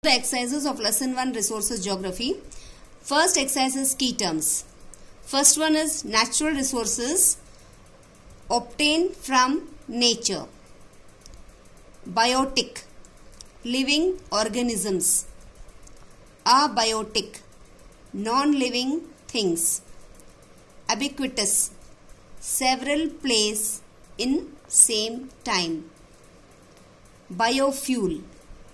The exercises of lesson 1 resources geography. First exercise is key terms. First one is natural resources obtained from nature. Biotic, living organisms. Abiotic, non-living things. Ubiquitous, several place in same time. Biofuel,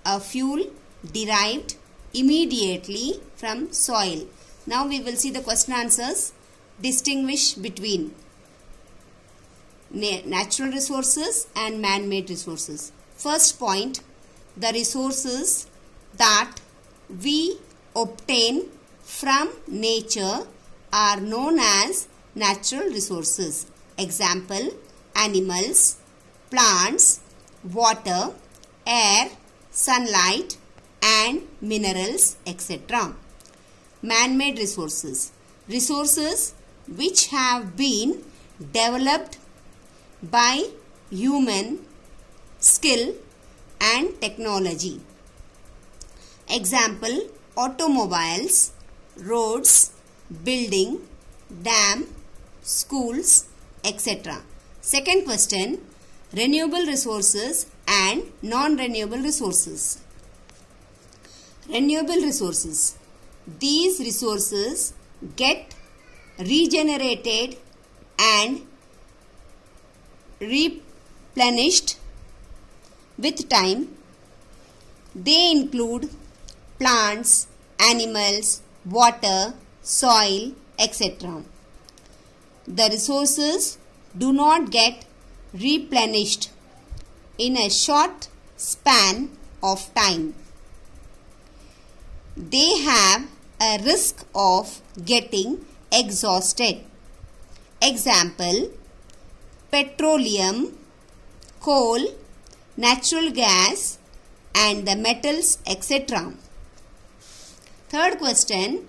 a fuel derived immediately from soil. Now we will see the question answers. Distinguish between natural resources and man-made resources. First point, the resources that we obtain from nature are known as natural resources. Example, animals, plants, water, air, sunlight, and minerals, etc. Man-made resources. Resources which have been developed by human skill and technology. Example, automobiles, roads, building, dam, schools, etc. Second question, renewable resources and non-renewable resources. Renewable resources. These resources get regenerated and replenished with time. They include plants, animals, water, soil, etc. The resources do not get replenished in a short span of time. They have a risk of getting exhausted. Example, petroleum, coal, natural gas, and the metals, etc. Third question,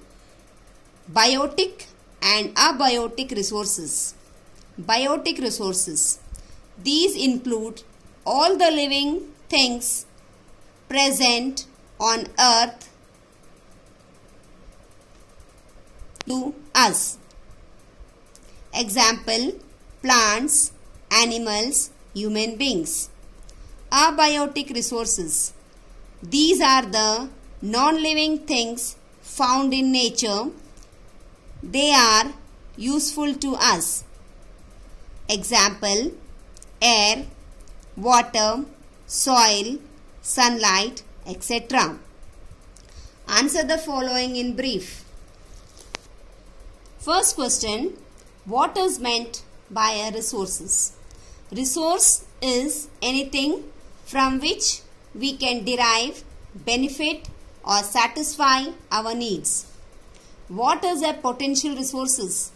biotic and abiotic resources. Biotic resources. These include all the living things present on earth to us. Example, plants, animals, human beings. Abiotic resources. These are the non-living things found in nature. They are useful to us. Example, air, water, soil, sunlight, etc. Answer the following in brief. First question, what is meant by a resources? Resource is anything from which we can derive benefit or satisfy our needs. What is a potential resources?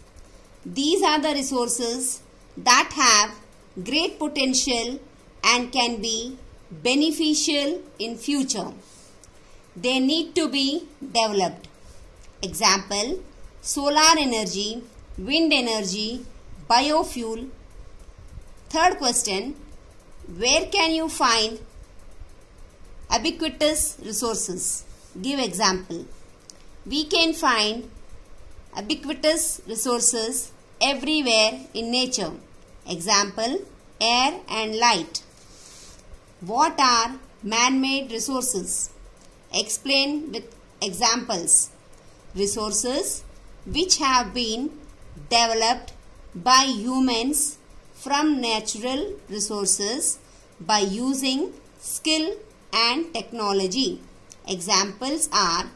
These are the resources that have great potential and can be beneficial in future. They need to be developed. Example, solar energy, wind energy, biofuel. Third question, where can you find ubiquitous resources? Give example. We can find ubiquitous resources everywhere in nature. Example, air and light. What are man-made resources? Explain with examples. Resources which have been developed by humans from natural resources by using skill and technology. Examples are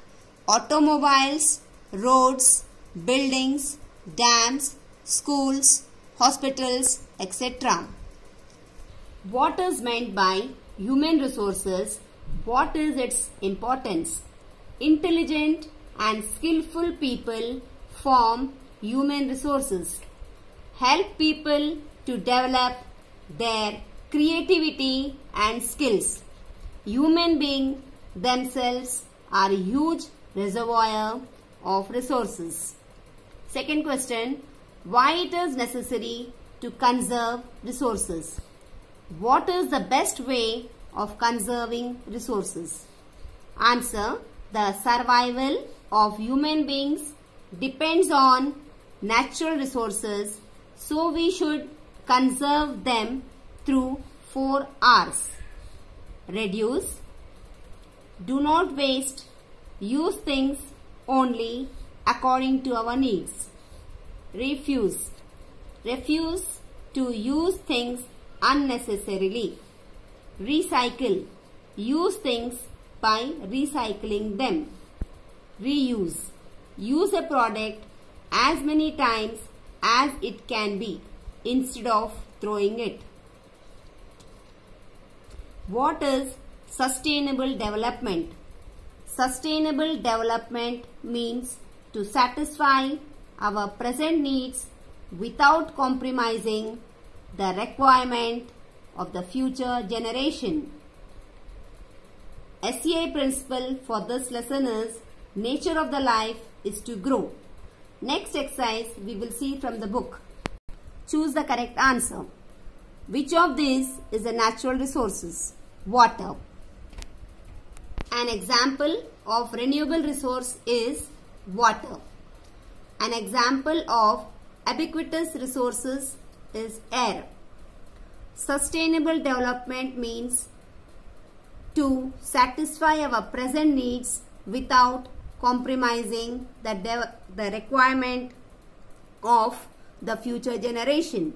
automobiles, roads, buildings, dams, schools, hospitals, etc. What is meant by human resources? What is its importance? Intelligent and skillful people form human resources. Help people to develop their creativity and skills. Human beings themselves are a huge reservoir of resources. Second question, why it is necessary to conserve resources? What is the best way of conserving resources? Answer. The survival of human beings depends on natural resources, so we should conserve them through 4 R's. Reduce. Do not waste. Use things only according to our needs. Refuse. Refuse to use things unnecessarily. Recycle. Use things by recycling them. Reuse. Use a product as many times as it can be instead of throwing it. What is sustainable development? Sustainable development means to satisfy our present needs without compromising the requirement of the future generation. SEI principle for this lesson is nature of the life is to grow. Next exercise we will see from the book. Choose the correct answer. Which of these is a natural resources? Water. An example of renewable resource is water. An example of ubiquitous resources is air. Sustainable development means to satisfy our present needs without compromising the requirement of the future generation.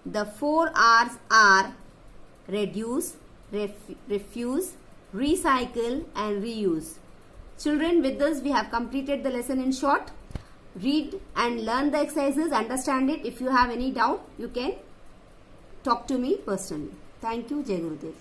The 4 R's are reduce, refuse, recycle and reuse. Children, with this we have completed the lesson in short. Read and learn the exercises, understand it. If you have any doubt, you can talk to me personally. Thank you. Jai Gurudev.